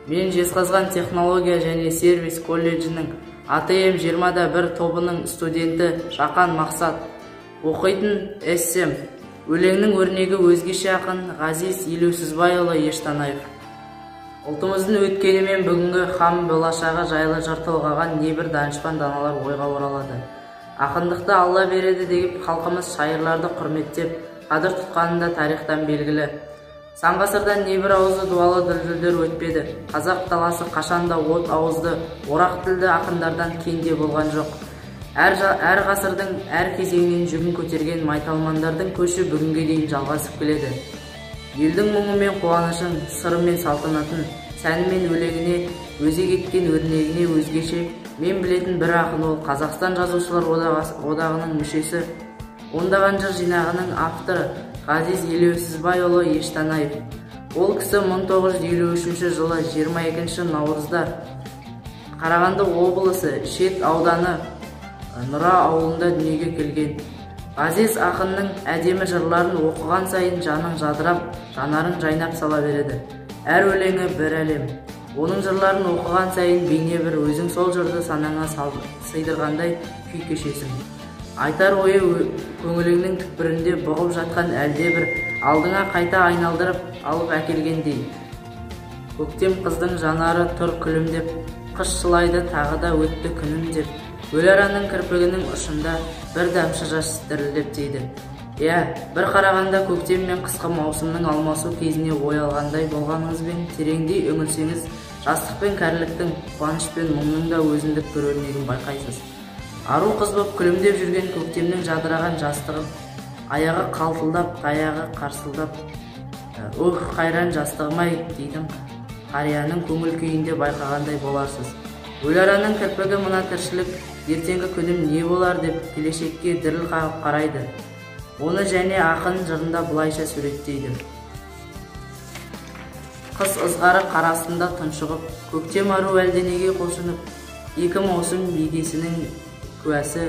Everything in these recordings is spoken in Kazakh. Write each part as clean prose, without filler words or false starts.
Мен Жезқазған технология және сервис колледжінің АТМ 20-1 тобының студенті Жақан Мақсат. Оқитын эссем. Өлеңнің өрнегі өзгеше ақын Ғазиз Елеусізбайұлы Ештанаев. Ұлтымыздың өткені мен бүгінгі хам болашағы жайлы жыр толғаған небір данышпан даналар ойға оралады. Ақындықты Алла береді деп халқымыз шайырларды құрметтеп, қадір тұтқанында тарихтан белгілі. Сан ғасырдан небір ауызды дуалы дүлдүлдер өтпеді. Қазақ даласы қашанда от ауызды, орақ тілді ақындардан кенде болған жоқ. Әр ғасырдың әр кезеңінен жүгін көтерген майталмандардың көші бүгінге дейін жалғасып келеді. Елдің мұңы мен қуанышын, сыры мен салтанатын, сәні мен өлеңіне, өзек еткен өрнегіне өзгеше мен білетін бір ақын ол Қазақстан Жазушылар Одағының мүшесі, ондаған жыр жинағының авторы Ғазиз Елеусізбайұлы Ештанаев. Ол кісі 1953 жылы 22 наурызда Қарағанды облысы Шет ауданы Нұра ауылында дүниеге келген. Ғазиз ақынның әдемі жырларын оқыған сайын жаның жадырап, жанарың жайнап сала береді. Әр өлеңі бір әлем. Оның жырларын оқыған сайын бейне бір өзің сол жырды санаңа сыйдырғандай күй кешесің. Айтар ойы көңіліңнің түкпірінде бұғып жатқан әлде бір алдыңа қайта айналдырып алып әкелгендей. Көктем қыздың жанары тұр күлімдеп, қыс жылайды тағы да өтті күнім деп. Өлараның кірпігінің ұшында бір дәмші жас дірілдеп дейді. Бір қарағанда көктем мен қысқы маусымның алмасу кезіне ой алғандай болғаныңызбен тереңдей үңілсеңіз, жастық пен кәріліктің, қуаныш пен мұңның да өзіндік бір өрнегін байқайсыз. Ару қыз боп күлімдеп жүрген көктемнің жадыраған жастығын, аяғы қалтылдап, аяғы қарсылдап, қайран жастығым-ай дейтін қарияның көңіл күйінде байқағандай боларсыз. Өлараның кірпігі мына тіршілік, ертеңгі күнім не болар деп келешекке діріл қағып қарайды. Оны және ақын жырында бұлайша суреттейді. Қыс ызғары қарасында тұншығып, көктем ару әлденеге құлшынып, екі маусым бейгесінің куәсі,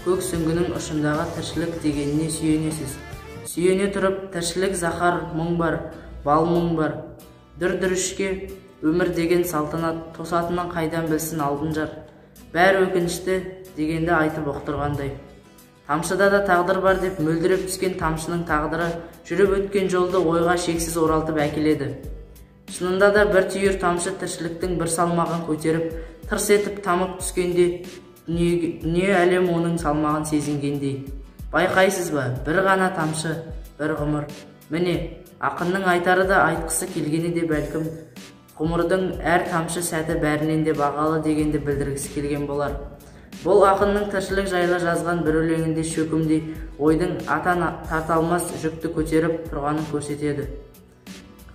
көк сүңгінің ұшындағы тіршілік дегеніне сүйенесіз. Сүйене тұрып, тіршілік захар мұң бар, бал мұң бар. Дүр-дүрішке өмір деген салтанат, тосатынан қайдан білсін алдын жар. Бәрі өкінішті дегенді айтып оқтырғандай. Тамшыда да тағдыр бар деп мөлдіреп түскен тамшының тағдыры жүріп өткен жолды ойға шексіз оралтып әкеледі. Шынында да бір түйір тамшы тіршіліктің бір салмағын көтеріп, тырс етіп тамып түскенде, дүние әлем оның салмағын сезінгендей. Байқайсыз ба, бір ғана тамшы, бір ғұмыр. Міне, ақынның айтары да айтқысы келгені де бәлкім ғұмырдың әр тамшы сәті бәрінен де бағалы дегенді білдіргісі келген болар. Бұл ақынның тіршілік жайлы жазған бір өлеңінде шөкімдей ойдың атан тарталмас жүкті көтеріп тұрғанын көрсетеді.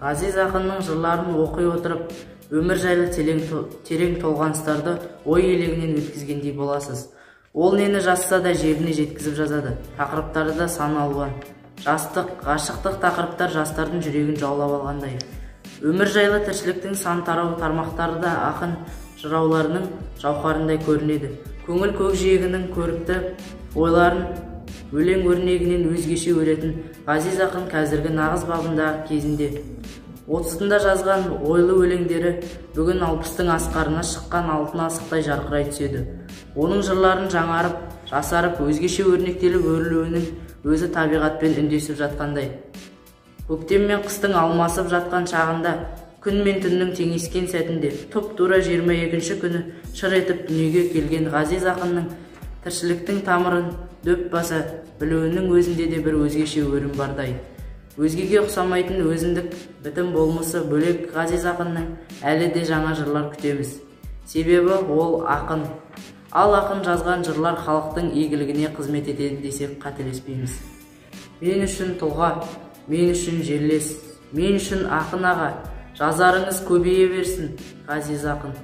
Ғазиз ақынның жырларын оқи отырып, өмір жайлы терең толғаныстарды ой елегінен өткізгендей боласыз. Ол нені жазса да жеріне жеткізіп жазады. Тақырыптары да сан алуан. Жастық, ғашықтық тақырыптар жастардың жүрегін жаулап алғандай. Өмір жайлы тіршіліктің сан тарау тармақтары да ақын жырауларының жауһарындай көрінеді. Көңіл көкжиегінің көрікті ойларын өлең өрнегінен өзгеше өретін Ғазиз ақын қазіргі нағыз бабындағы кезінде 30-ында жазған ойлы өлеңдері бүгін 60-тың асқарына шыққан алтын асықтай жарқырай түседі. Оның жырларын жаңарып, жасарып, өзгеше өрнектеліп өрілуінің өзі табиғатпен үндесіп жатқандай. Көктем мен қыстың алмасып жатқан шағында, күн мен түннің теңескен сәтінде, тұп-тура 22-ші күні шыр етіп дүниеге келген Ғазиз ақынның тіршіліктің тамырын дөп баса білуінің өзінде де бір өзгеше өрім бардай. Өзгеге ұқсамайтын өзіндік бітім болмысы бөлек Ғазиз ақынның әлі де жаңа жырлар күтеміз. Себебі ол ақын. Ал ақын жазған жырлар халықтың игілігіне қызмет етеді десек қателеспейміз. Мен үшін тұлға, мен үшін жерлес, мен үшін ақын аға, жазарыңыз көбейе берсін, Ғазиз ақын.